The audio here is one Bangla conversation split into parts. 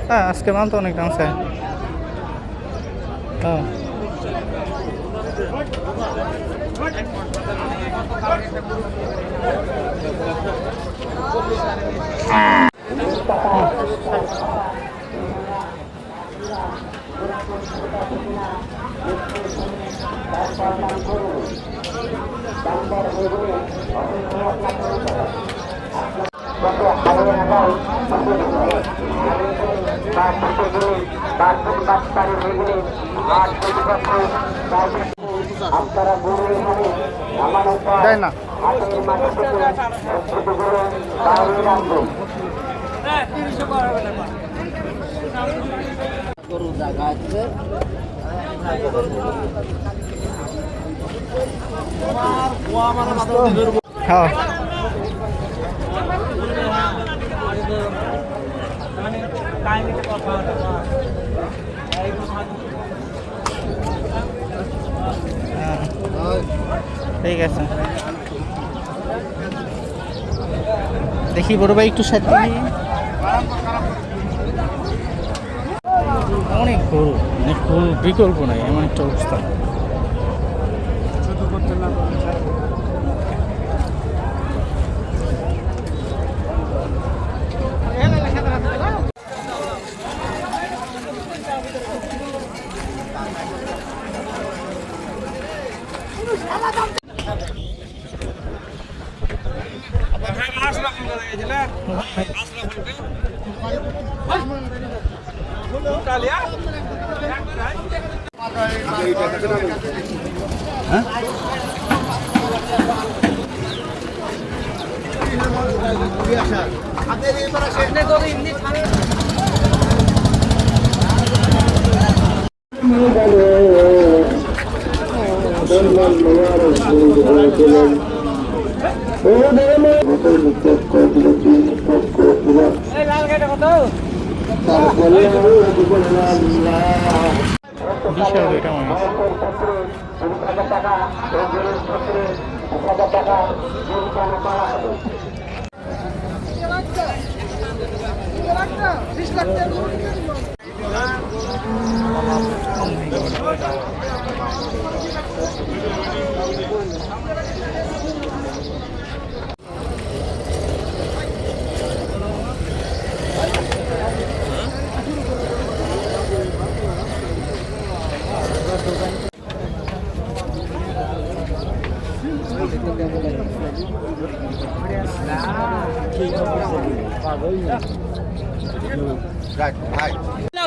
হ্যাঁ আজকে মাল তো অনেক দাম চাই। হ্যাঁ দেয় না। হ্যাঁ ঠিক আছে, দেখি বড় ভাই একটু সাথে অনেক গরু, অনেক গরু বিকল্প নাই, এমন একটা অবস্থা। বিশাল এটা মানুষ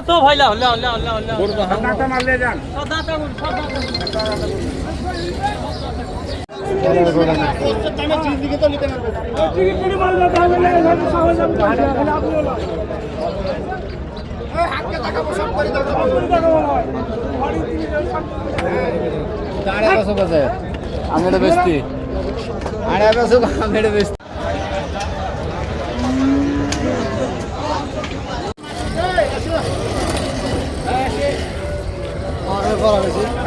তো ভাই লাও লাও লাও লাও লাও দাঁতা মারলে যান দাঁতা সব টাইমে চিজ দিকে তো নিতে পারবে টিকিট কিনে মারলে দাম লাগে না সবাই যাবে আপনি হলো এই হাতকে টাকা সব করে দাও টাকা বলা হয় বাড়ি দিকে দাঁড়া বসে বসে আমি এটা বেচতি আরে বসে আমি এটা বেচতি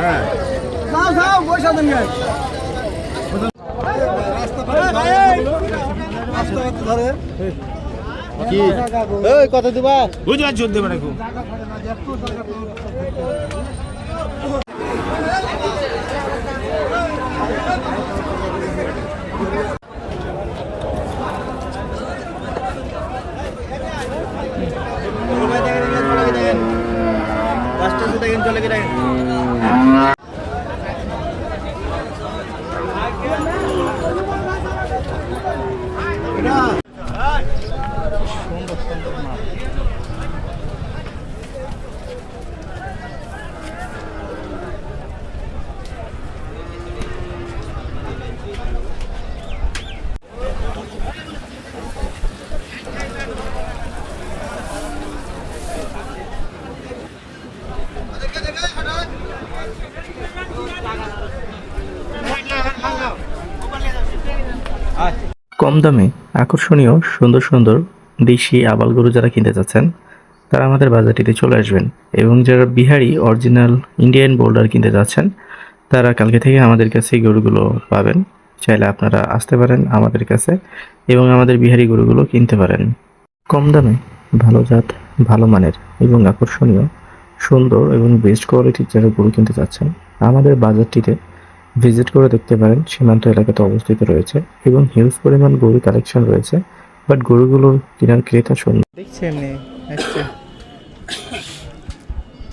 হ্যাঁ যাও যাও পয়সা দেন গাই ধরে কি এই কত দিবা বুঝা জোর দেবে না খুব চলে গেলেন কম দামে আকর্ষণীয় সুন্দর সুন্দর দেশি আবাল গরু যারা কিনতে চাচ্ছেন তারা আমাদের বাজারটিতে চলে আসবেন, এবং যারা বিহারি অরিজিনাল ইন্ডিয়ান বোল্ডার কিনতে যাচ্ছেন তারা কালকে থেকে আমাদের কাছে গরুগুলো পাবেন। চাইলে আপনারা আসতে পারেন আমাদের কাছে এবং আমাদের বিহারি গরুগুলো কিনতে পারেন। কম দামে ভালো জাত ভালো মানের এবং আকর্ষণীয়, সুন্দর এবং বেস্ট কোয়ালিটির যারা গরু কিনতে চাচ্ছেন, আমাদের বাজারটিতে ভিজিট করে দেখতে পারেন। সীমান্ত এলাকাতে অবস্থিত রয়েছে এবং হিউজ পরিমাণ গরু কালেকশন রয়েছে, বাট গরুগুলোর কেনার ক্রেতা শূন্য। দেখছি এমনি আচ্ছা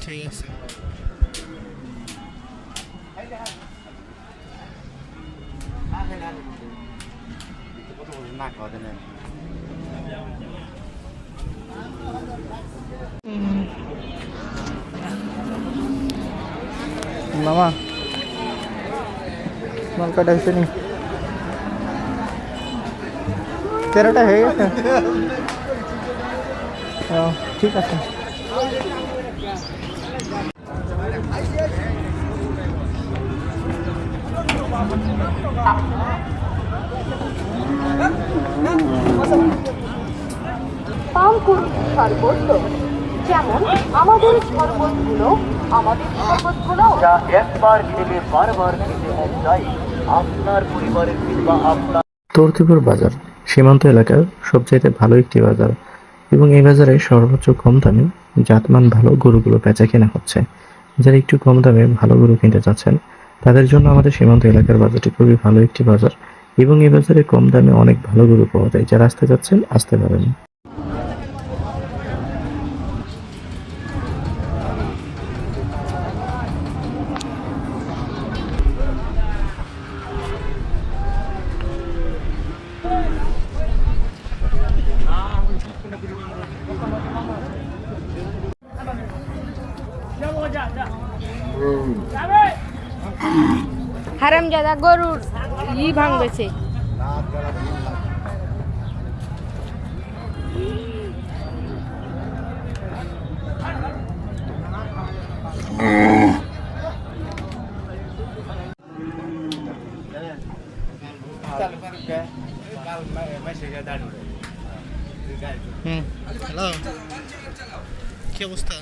ঠিক আছে। মামা মাল কাটা হয়েছে নি? 13টা হয়ে গেছে। ঠিক আছে। পান করুন সর্বত্র, যেমন আমাদের শরবতগুলো যা একবার খেলে বারবার খেতে মন চাই। আপনার পরিবারের কিংবা আপনার তর্তিপুর বাজার সীমান্ত এলাকার সবচাইতে ভালো একটি বাজার এবং এই বাজারে সর্বোচ্চ কম দামে জাতমান ভালো গরুগুলো বেচা কেনা হচ্ছে। যারা একটু কম দামে ভালো গরু কিনতে চাচ্ছেন তাদের জন্য আমাদের সীমান্ত এলাকার বাজারটি খুবই ভালো একটি বাজার এবং এই বাজারে কম দামে অনেক ভালো গরু পাওয়া যায়। যারা আসতে চাচ্ছেন আসতে পারেন। হারামজাদা গরুর ভাঙবেছে। হ্যালো কি অবস্থা?